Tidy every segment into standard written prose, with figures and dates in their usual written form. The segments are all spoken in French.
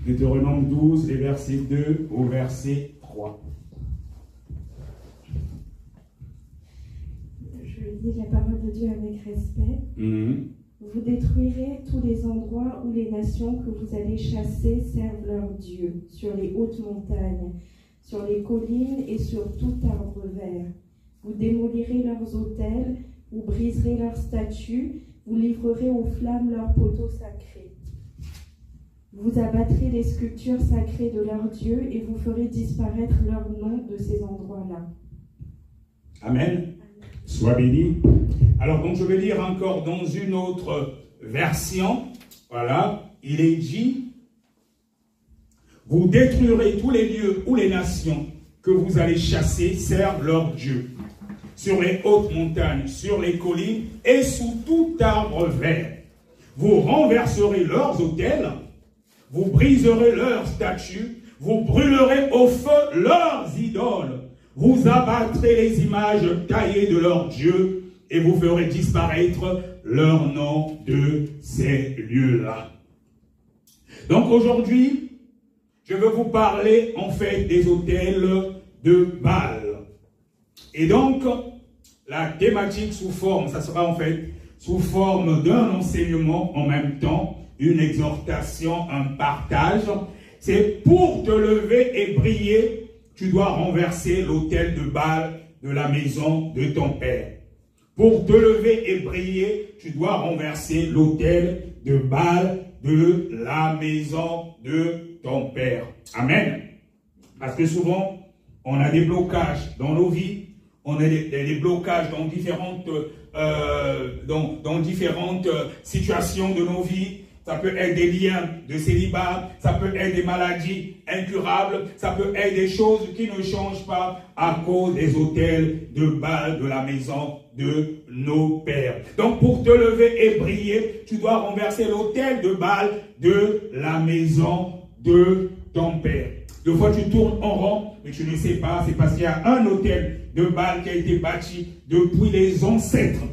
Deutéronome 12, les versets 2 au verset 3. Je lis la parole de Dieu avec respect. Vous détruirez tous les endroits où les nations que vous allez chasser servent leur Dieu, sur les hautes montagnes, sur les collines et sur tout arbre vert. Vous démolirez leurs autels, vous briserez leurs statues, vous livrerez aux flammes leurs poteaux sacrés. Vous abattrez les sculptures sacrées de leurs dieux et vous ferez disparaître leur nom de ces endroits-là. Amen. Sois béni. Alors, donc, je vais lire encore dans une autre version. Voilà, il est dit, vous détruirez tous les lieux où les nations que vous allez chasser servent leur Dieu. Sur les hautes montagnes, sur les collines et sous tout arbre vert. Vous renverserez leurs autels, vous briserez leurs statues, vous brûlerez au feu leurs idoles, vous abattrez les images taillées de leurs dieux et vous ferez disparaître leur nom de ces lieux-là. Donc aujourd'hui, je veux vous parler en fait des autels de Baal. Et donc, la thématique sous forme, ça sera en fait sous forme d'un enseignement en même temps, une exhortation, un partage. C'est pour te lever et briller, tu dois renverser l'autel de Baal de la maison de ton père. Pour te lever et briller, tu dois renverser l'autel de Baal de la maison de ton père. Amen. Parce que souvent, on a des blocages dans nos vies, on a des blocages dans différentes situations de nos vies. Ça peut être des liens de célibat, ça peut être des maladies incurables, ça peut être des choses qui ne changent pas à cause des autels de Baal de la maison de nos pères. Donc pour te lever et briller, tu dois renverser l'autel de Baal de la maison de ton père. Des fois tu tournes en rond, mais tu ne sais pas, c'est parce qu'il y a un autel de Baal qui a été bâti depuis les ancêtres.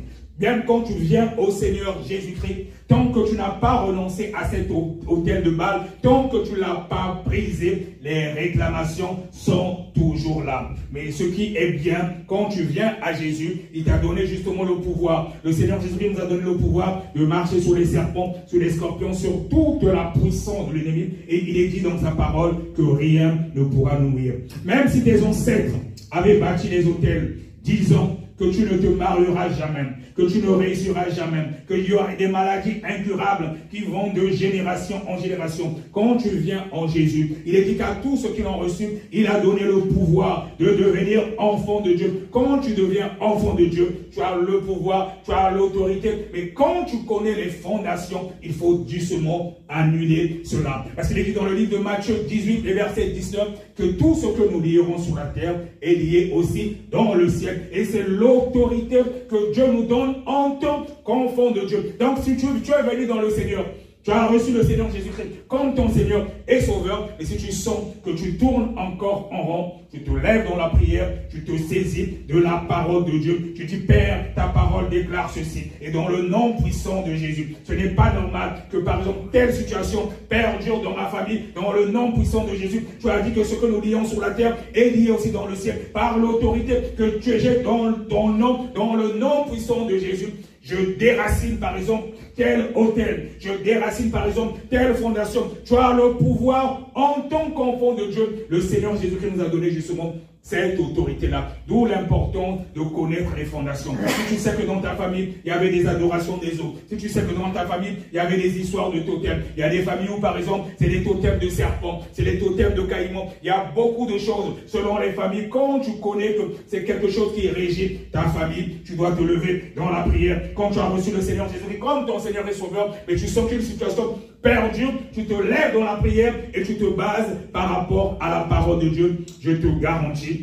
Même quand tu viens au Seigneur Jésus-Christ, tant que tu n'as pas renoncé à cet autel de Baal, tant que tu ne l'as pas brisé, les réclamations sont toujours là. Mais ce qui est bien, quand tu viens à Jésus, il t'a donné justement le pouvoir. Le Seigneur Jésus-Christ nous a donné le pouvoir de marcher sur les serpents, sur les scorpions, sur toute la puissance de l'ennemi. Et il est dit dans sa parole que rien ne pourra nous nuire. Même si tes ancêtres avaient bâti les autels, disant que tu ne te marieras jamais, que tu ne réussiras jamais, qu'il y aura des maladies incurables qui vont de génération en génération. Quand tu viens en Jésus, il est dit qu'à tous ceux qui l'ont reçu, il a donné le pouvoir de devenir enfant de Dieu. Quand tu deviens enfant de Dieu, tu as le pouvoir, tu as l'autorité. Mais quand tu connais les fondations, il faut doucement annuler cela. Parce qu'il est dit dans le livre de Matthieu 18, et verset 19, que tout ce que nous lierons sur la terre est lié aussi dans le ciel. Et c'est l'autorité que Dieu nous donne en tant qu'enfant de Dieu. Donc si tu es venu dans le Seigneur, tu as reçu le Seigneur Jésus-Christ comme ton Seigneur et Sauveur. Et si tu sens que tu tournes encore en rond, tu te lèves dans la prière, tu te saisis de la parole de Dieu. Tu dis, Père, ta parole déclare ceci. Et dans le nom puissant de Jésus, ce n'est pas normal que par exemple telle situation perdure dans ma famille. Dans le nom puissant de Jésus, tu as dit que ce que nous lions sur la terre est lié aussi dans le ciel. Par l'autorité que tu as dans ton nom, dans le nom puissant de Jésus, je déracine par exemple tel autel, je déracine par exemple telle fondation. Tu as le pouvoir en tant qu'enfant de Dieu. Le Seigneur Jésus-Christ nous a donné justement cette autorité-là. D'où l'importance de connaître les fondations. Si tu sais que dans ta famille, il y avait des adorations des autres. Si tu sais que dans ta famille, il y avait des histoires de totems. Il y a des familles où, par exemple, c'est des totems de serpents, c'est des totems de caïmans. Il y a beaucoup de choses selon les familles. Quand tu connais que c'est quelque chose qui régit ta famille, tu dois te lever dans la prière. Quand tu as reçu le Seigneur Jésus-Christ comme ton Seigneur et Sauveur, mais tu sens qu'une situation perdue, tu te lèves dans la prière et tu te bases par rapport à la parole de Dieu. Je te garantis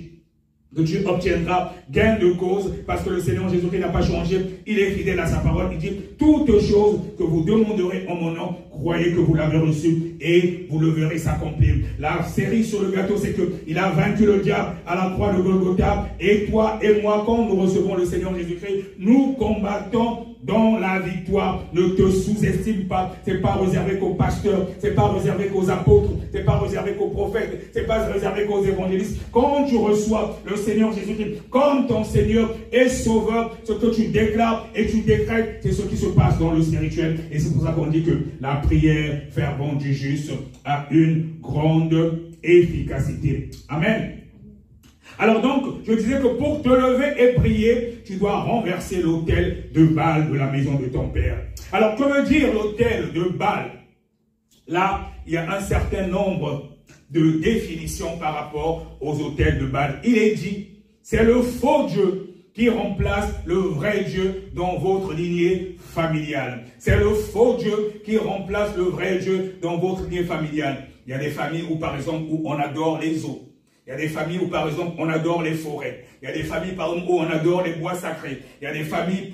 que tu obtiendras gain de cause parce que le Seigneur Jésus-Christ n'a pas changé. Il est fidèle à sa parole. Il dit, toutes choses que vous demanderez en mon nom, croyez que vous l'avez reçu et vous le verrez s'accomplir. La cerise sur le gâteau, c'est qu'il a vaincu le diable à la croix de Golgotha. Et toi et moi, quand nous recevons le Seigneur Jésus-Christ, nous combattons dans la victoire. Ne te sous-estime pas. Ce n'est pas réservé qu'aux pasteurs, ce n'est pas réservé qu'aux apôtres, ce n'est pas réservé qu'aux prophètes, ce n'est pas réservé qu'aux évangélistes. Quand tu reçois le Seigneur Jésus-Christ comme ton Seigneur et Sauveur, ce que tu déclares et tu décrètes, c'est ce qui se passe dans le spirituel. Et c'est pour ça qu'on dit que la prière fervente du juste a une grande efficacité. Amen. Alors donc, je disais que pour te lever et prier, tu dois renverser l'autel de Baal de la maison de ton père. Alors, que veut dire l'autel de Baal? Là, il y a un certain nombre de définitions par rapport aux autels de Baal. Il est dit, c'est le faux Dieu qui remplace le vrai Dieu dans votre lignée familiale. C'est le faux Dieu qui remplace le vrai Dieu dans votre lignée familiale. Il y a des familles où, par exemple, où on adore les eaux. Il y a des familles où, par exemple, on adore les forêts. Il y a des familles, par exemple, où on adore les bois sacrés. Il y a des familles